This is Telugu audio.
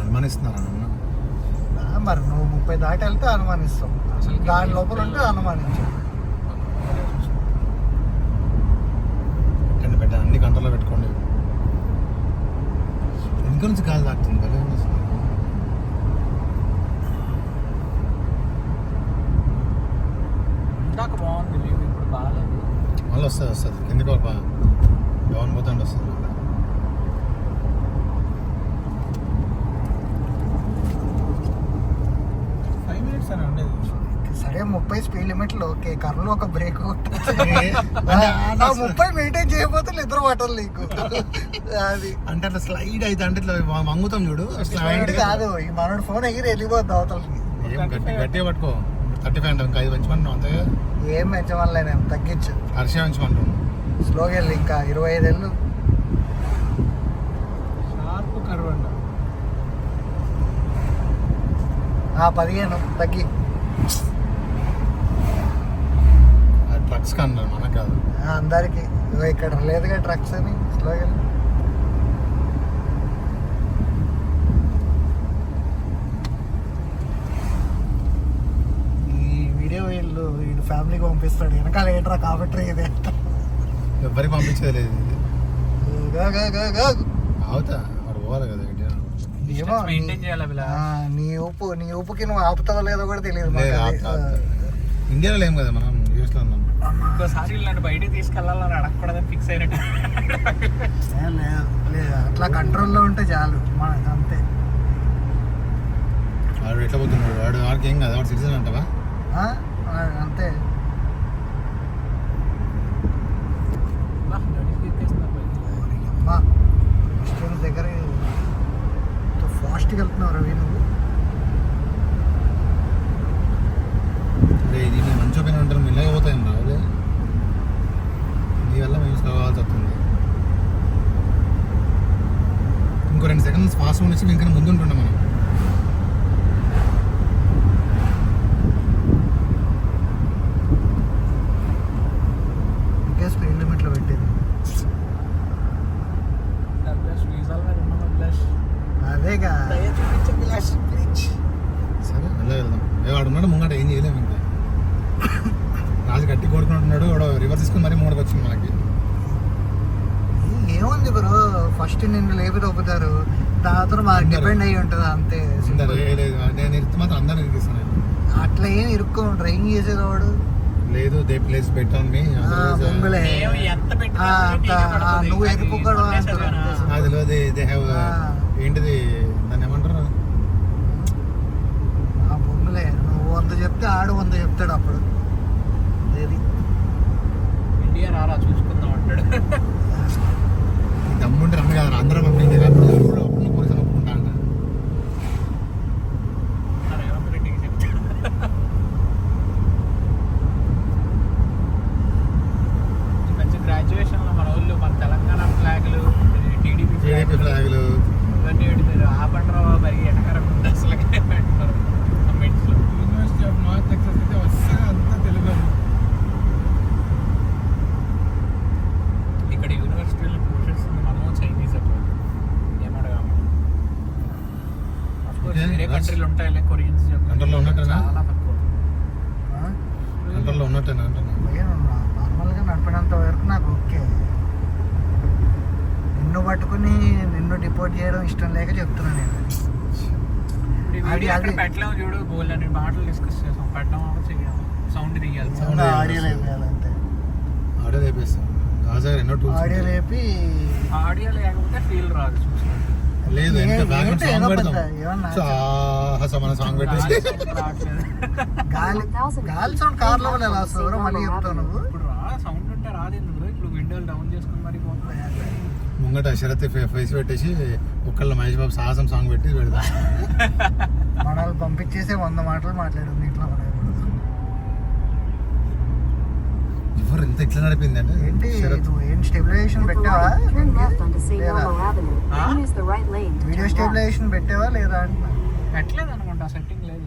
అనుమానిస్తున్నారా? మరి నువ్వు 30 దాటి వెళ్తే అనుమానిస్తాం, దాని లోపల ఉంటే అనుమానించాం. పెట్ట అన్ని కంట్రోల్లో పెట్టుకోండి. వెనుక నుంచి గాలి తాకుతుంది. ఇందాక బాగుంది, ఇప్పుడు బాగాలేదు. మళ్ళీ వస్తుంది కిందకి డౌన్ పోతుంటే వస్తుంది. సరే 30 స్పీడ్ లిమిట్లు ఓకే, కర్రలో ఒక బ్రేక్ 30 మెయింటైన్ చేయకపోతే నిద్ర పట్టదు నీకు. అది అంటే అట్లా స్లైడ్ అయితే అంటే ఇట్లా వంగుతాం చూడు. స్లైడ్ కాదు, ఈ మనోడు ఫోన్ ఎగిరి వెళ్ళిపోద్ది అవతలకి. ఏం గట్టిగా పట్టుకో. 35 అంటాం, 5 పెంచమంటాం అంతే. ఏం పెంచమని నేను తగ్గించు. హర్ష పెంచమంటాం. స్లోగా వెళ్ళి ఇంకా 25 ఏళ్ళు షార్ప్ కర్వ్ అంట. 15 తగ్గి. ట్రక్స్ కన్నా మనకు కాదు, అందరికి ఇక్కడ లేదుగా ట్రక్స్ అని. స్లోగా ఈ వీడియో వీళ్ళు ఫ్యామిలీకి పంపిస్తాడు, వెనకాల ఏంట్రా కాబట్టి ఇదే ఎవరికి పంపించేది లేదు. అవుతా మరి పోవాలి కదా. ఏమో మెయింటైన్ చేయాలి. నీ ఊపుకి నువ్వు ఆపుతావో లేదో కూడా తెలియదు. ఇండియాలో లేము కదా, మనం యూఎస్లో ఉన్నాం. ఇంకోసారి ఇలాంటి బయటికి తీసుకెళ్ళాలని అడగకూడదని ఫిక్స్ అయినట్టు. లేదు అట్లా కంట్రోల్లో ఉంటే చాలు మనకు, అంతే. వాడు ఎట్లా పోతున్నాడు? వాడికి ఏం కాదు, వాడు సిటిజన్ అంటావా? అంతే. క్రిస్టియన్స్ దగ్గర ఫాస్ట్గా వెళ్తున్నావు రవి నువ్వు. దీన్ని మంచి ఒపీనియన్ ఉంటారు, మెల్లగా పోతాయి రావులే. నీ వల్ల మేము కావాల్సి వస్తుంది. ఇంకో 2 సెకండ్స్ ఫాస్ట్ నుంచి ఇంకా ముందు ఉంటుండే మనం. ఇంకే స్పీడ్ లిమిట్లో పెట్టేది. అదేగా సరే మెల్లగా వెళ్దాం. వాడు ఉన్నాడు ముంగట, ఏం చేయలేము ఇంకా. రాజు గట్టి కొడుకుంటున్నాడు, వాడు రివర్స్ తీసుకుని మరీ ముంగడికి వచ్చింది మనకి. ఏముంది బ్రో, ఫస్ట్ నిన్ను లేపి తొప్పుతారు, తర్వాత మాకు డిపెండ్ అయ్యి ఉంటుంది అంతే. నేను ఇరుతు మాత్రం అందరూ ఇరికిస్తాను. అట్లా ఏం ఇరుక్కో డ్రైవింగ్ చేసేది వాడు లేదు. దే ప్లేస్ పెట్టండి బొంగులే, నువ్వు ఎదుర్కోకూడదు. అదిలో దే హ్యావ్ ఏంటిది దాన్ని ఏమంటారు? బొంగులే, నువ్వు 100 చెప్తే ఆడు 100 చెప్తాడు. అప్పుడు ఏది ఇండియా రారా చూసుకుందాం అంటాడు. దమ్ముంటే రమ్మ కదా, అందరూ పంపించారు. అప్పుడు పోలీసు ఒప్పుకుంటా అంట. రేవంత్ రెడ్డికి చెప్తాడు. మంచి గ్రాడ్యుయేషన్లో మన ఊళ్ళో మన తెలంగాణ ఫ్లాగులు, టీడీపీ ఫ్లాగులు ఇవన్నీ పెడతారు. ఆ పంటలో మరి ఎనకరం అసలు పెడతారు కమెంట్స్లో. యూనివర్సిటీ ఆఫ్ నార్త్ టెక్సాస్ అయితే వస్తే అంతా తెలుగు. ఇక్కడ యూనివర్సిటీలో పోర్షన్స్ మనము చైనీస్ ఏమడగాము. అఫ్కోర్స్ వేరే కంట్రీలు ఉంటాయి, కొరియన్స్ కంట్రోల్లో ఉన్నట్టేనా? చాలా తక్కువ. కంట్రోల్లో ఉన్నట్టేనా అంటున్నా. నార్మల్గా నడిపినంత వరకు నాకు ఓకే. నిన్ను పట్టుకుని నిన్ను డిపోర్ట్ చేయడం ఇష్టం లేక చెప్తున్నా నేను. అది పెట్టలేము చూడు, బోల్ అని మాటలు డిస్కస్ చేస్తాం. పెట్టడం చేయాలి, సౌండ్ తీయాలి, ఆడియో లేపేయాలంతే. ఆడియో లేపేస్తాం. ఆడియో లేపి ఆడియో లేకపోతే ఫీల్ రాదు చూసినట్టు. లేదు బ్యాక్గ్రౌండ్ సాంగ్ పెడతాం. మన సాంగ్ పెట్టేసి గాలి సౌండ్ కార్ లో ఎలా వస్తుందో మళ్ళీ చెప్తావు నువ్వు. ఇప్పుడు సౌండ్ ఉంటే రాదు ఎందుకు, ఇప్పుడు విండోలు డౌన్ చేసుకుని మరి ముంగట శరత్ ఫేస్ పెట్టేసి ఒక్కళ్ళ మహేష్ బాబు సాహసం సాంగ్ పెట్టి పెడతాం. మనల్ని పంపించేసే 100 మాటలు మాట్లాడు దీంట్లో. ఎవరు ఎంత ఇట్లా నడిపింది అంటే ఏంటి, నువ్వు ఏం స్టెబిలైజేషన్ పెట్టావా? వీడియో స్టెబిలైజేషన్ పెట్టావా లేదా అంటున్నా. పెట్టలేదు అనుకుంటా, సెట్టింగ్ లేదు.